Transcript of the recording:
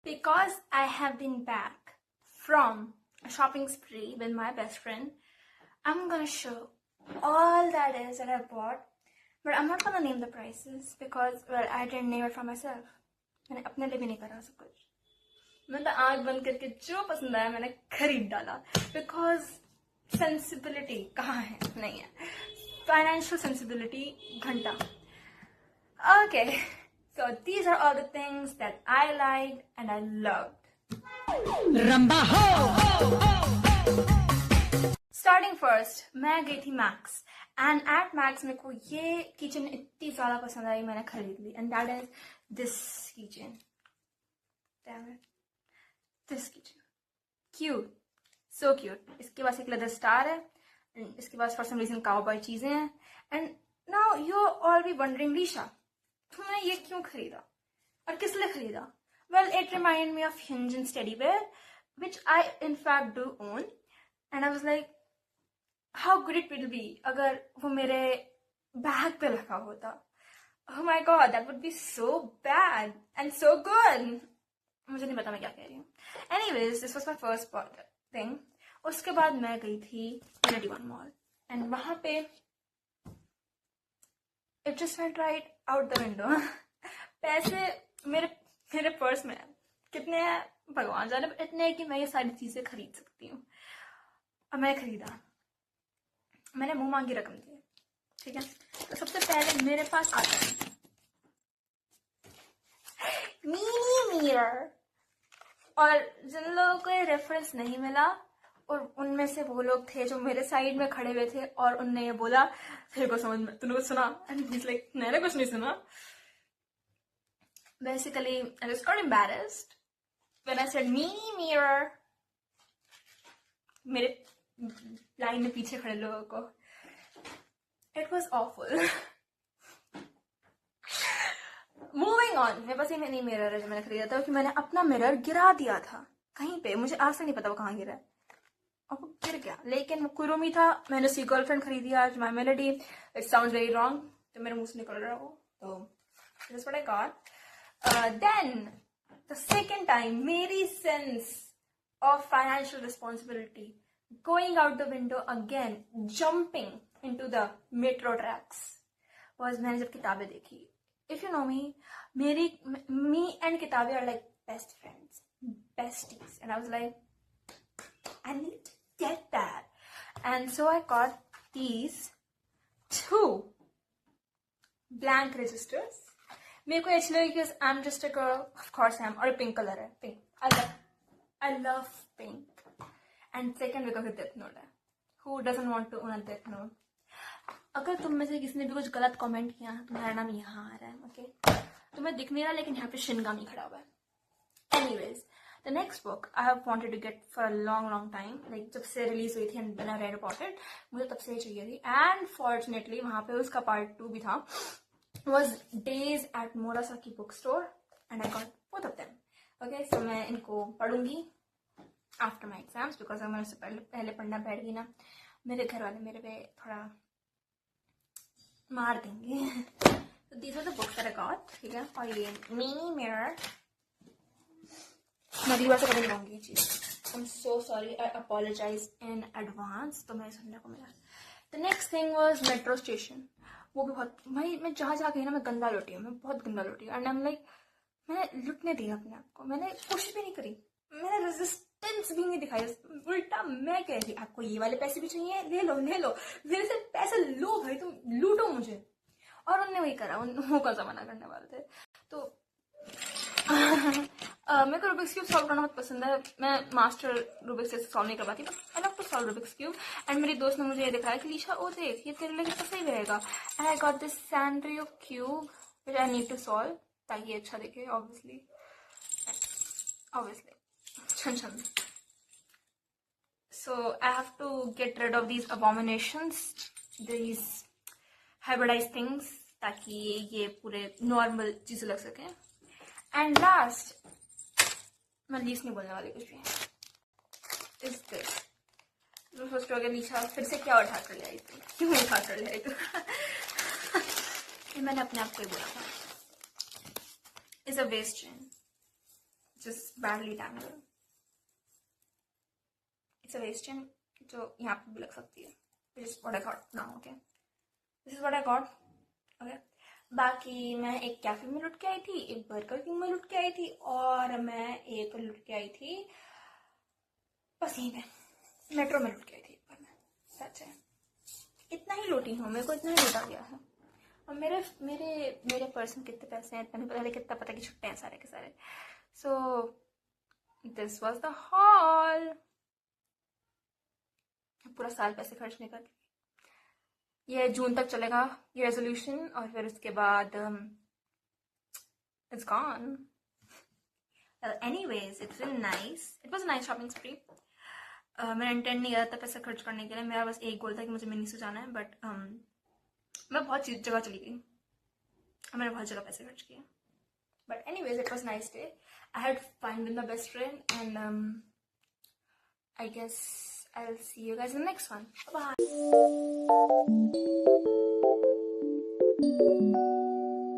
Because I have been back from a shopping spree with my best friend, I'm gonna show all that is that I bought, but I'm not gonna name the prices because, well, I didn't name it for myself. मैंने अपने लिए भी नहीं करा सब कुछ. मैंने आँख बंद करके जो पसंद आया मैंने खरीद डाला. Because sensibility कहाँ है? नहीं है. Financial sensibility घंटा. Okay. So these are all the things that I liked and I loved. रंबा हो Starting first, मैं गई थी मैक्स एंड एट मैक्स मेरे को ये किचन इतनी ज़्यादा पसंद आई मैंने खरीद ली and that is this kitchen. This kitchen cute, so cute. इसके पास एक लेदर स्टार है एंड इसके पास फॉर सम रीजन काउबॉय चीजें हैं. And now you all be wondering Lisha तुमने ये क्यों खरीदा और किस लिए खरीदा? Well it remind me of hinge and teddy bear which I in fact do own and I was like how good it will be अगर वो मेरे बैग पे लगा होता. Oh my god, that would be so bad and so good. मुझे नहीं पता मैं क्या कह रही हूँ. Anyways, this was my first thing. उसके बाद मैं गई थी Unity One Mall and वहाँ पे it just went right out the window. पैसे मेरे पर्स में कितने हैं भगवान जाने, इतने कि मैं ये सारी चीजें खरीद सकती हूँ. और मैंने खरीदा, मैंने मुंह मांगी रकम दी. ठीक है, तो सबसे पहले मेरे पास आता है मिनी मिरर. और जिन लोगों को ये रेफरेंस नहीं मिला और उनमें से वो लोग थे जो मेरे साइड में खड़े हुए थे और उनने ये बोला तेरे को समझ में, तूने कुछ सुना? एंड ही इज लाइक मैंने कुछ नहीं सुना. Basically, I was quite embarrassed when I said mini mirror. मेरे लाइन में पीछे खड़े लोगों को. It was awful. Moving on, मेरे पास ये मिनी मिरर है जो मैंने खरीदा था कि मैंने अपना मिरर गिरा दिया था कहीं पे. मुझे आज तक नहीं पता वो कहाँ गिरा है और वो गिर गया. लेकिन वो कुरुमी था. मैंने उसकी गर्लफ्रेंड खरीदी आज, my melody. It sounds very wrong तो मेरे मुंह से निकल रहा हो. तो this is what I got. Then the second time, मेरी sense of financial responsibility going out the window again, jumping into the metro tracks was मैंने जब किताबें देखी. If you know me, me and किताबें are like best friends, besties, and I was like, I need to get that, and so I got these 2 blank registers. मेरे को actually because I am just a girl, of course I am. और pink colour है, pink. I love pink. And second because death note है. Who doesn't want to own a death note? अगर तुम में से किसी ने भी कुछ गलत कमेंट किया तुम्हारा नाम यहाँ आ रहा है. ओके, तुम्हें दिख नहीं रहा लेकिन यहाँ पे शिनगामी खड़ा हुआ है. Anyways, the next book I have wanted to get for a long time. Like जब से रिलीज हुई थी and I read about it, मुझे तब से चाहिए थी. एंड फॉर्चुनेटली वहां पे उसका पार्ट 2 भी था. Was Days at Murasaki bookstore and I got both of them. Okay, so मैं इनको पढ़ूंगी after my exams because अगर मैं उससे पहले पढ़ना बैठ गई ना मेरे घर वाले मेरे पे थोड़ा मार देंगे. So these are the books that I got. ठीक है, और ये mini mirror मैं अगली बार से कभी नहीं कहूँगी ये चीज. I'm so sorry, I apologize in advance. तो मैं सुनने को मिला. The next thing was metro station. वो भी बहुत, मैं जहाँ जहाँ गई ना मैं गंदा लौटी हूँ. मैं बहुत गंदा लौटी हूँ. एंड आई एम लाइक मैंने लुटने दिया अपने आप को. मैंने कोशिश भी नहीं करी, मैंने रेजिस्टेंस भी नहीं दिखाई. उल्टा मैं कह रही आपको ये वाले पैसे भी चाहिए, ले लो मेरे से पैसे लो भाई, तुम लूटो मुझे. और उनने वही करा. वो कौन सा मना करने वाले थे. तो मेरे को रूबिक्स क्यूब सॉल्व करना बहुत पसंद है. मैं मास्टर रूबिक्स से सॉल्व नहीं कर पाती, but I love to solve Rubik's cube. And मेरी दोस्त ने मुझे ये दिखाया कि लीशा ओ देख ये तेरे लिए कितना सही रहेगा. And I got this Sanrio cube which I need to solve ताकि ये अच्छा दिखे. ऑब्वियसली छन. So I have to get rid of these abominations, these hybridize things, ताकि ये पूरे नॉर्मल चीजें लग सके. एंड लास्ट, मैं लीस्ट नहीं बोलने वाली कुछ भी. Is this. तुम सोच रहे हो लीशा फिर से क्या उठा कर ले आई तू, क्यों उठा कर ले आई तू? ये मैंने अपने आप को ही बोला था. Is a waist chain. just badly tangled. It's a waist chain जो यहाँ पे भी लग सकती है. Which is what I got now. Okay, this is what I got. Okay. बाकी मैं एक कैफे में लुट के आई थी, एक बर्गर किंग में लुट के आई थी, और मैं एक लुट के आई थी बस यहीं पे मेट्रो में लुट के आई थी एक बार मैं. सच है, इतना ही लूटी हूँ, मेरे को इतना ही लूटा गया है. और मेरे मेरे मेरे पर्स में कितने पैसे हैं इतना नहीं पता, लेकिन इतना पता कि छुट्टे हैं सारे के सारे. So this was the hall. पूरा साल पैसे खर्च नहीं करती. ये जून तक चलेगा ये रेजोल्यूशन, और फिर उसके बाद it's gone. Anyways, it's really nice. It was a nice shopping स्प्री. मेरा इंटेंट नहीं था पैसे खर्च करने के लिए. मेरा बस एक गोल था कि मुझे मिनी से जाना है, बट मैं बहुत जगह चली गई. मैंने बहुत जगह पैसे खर्च किए. But anyways, it was nice day. I had fun with my best friend, and I guess I'll see you guys in the next one. Bye.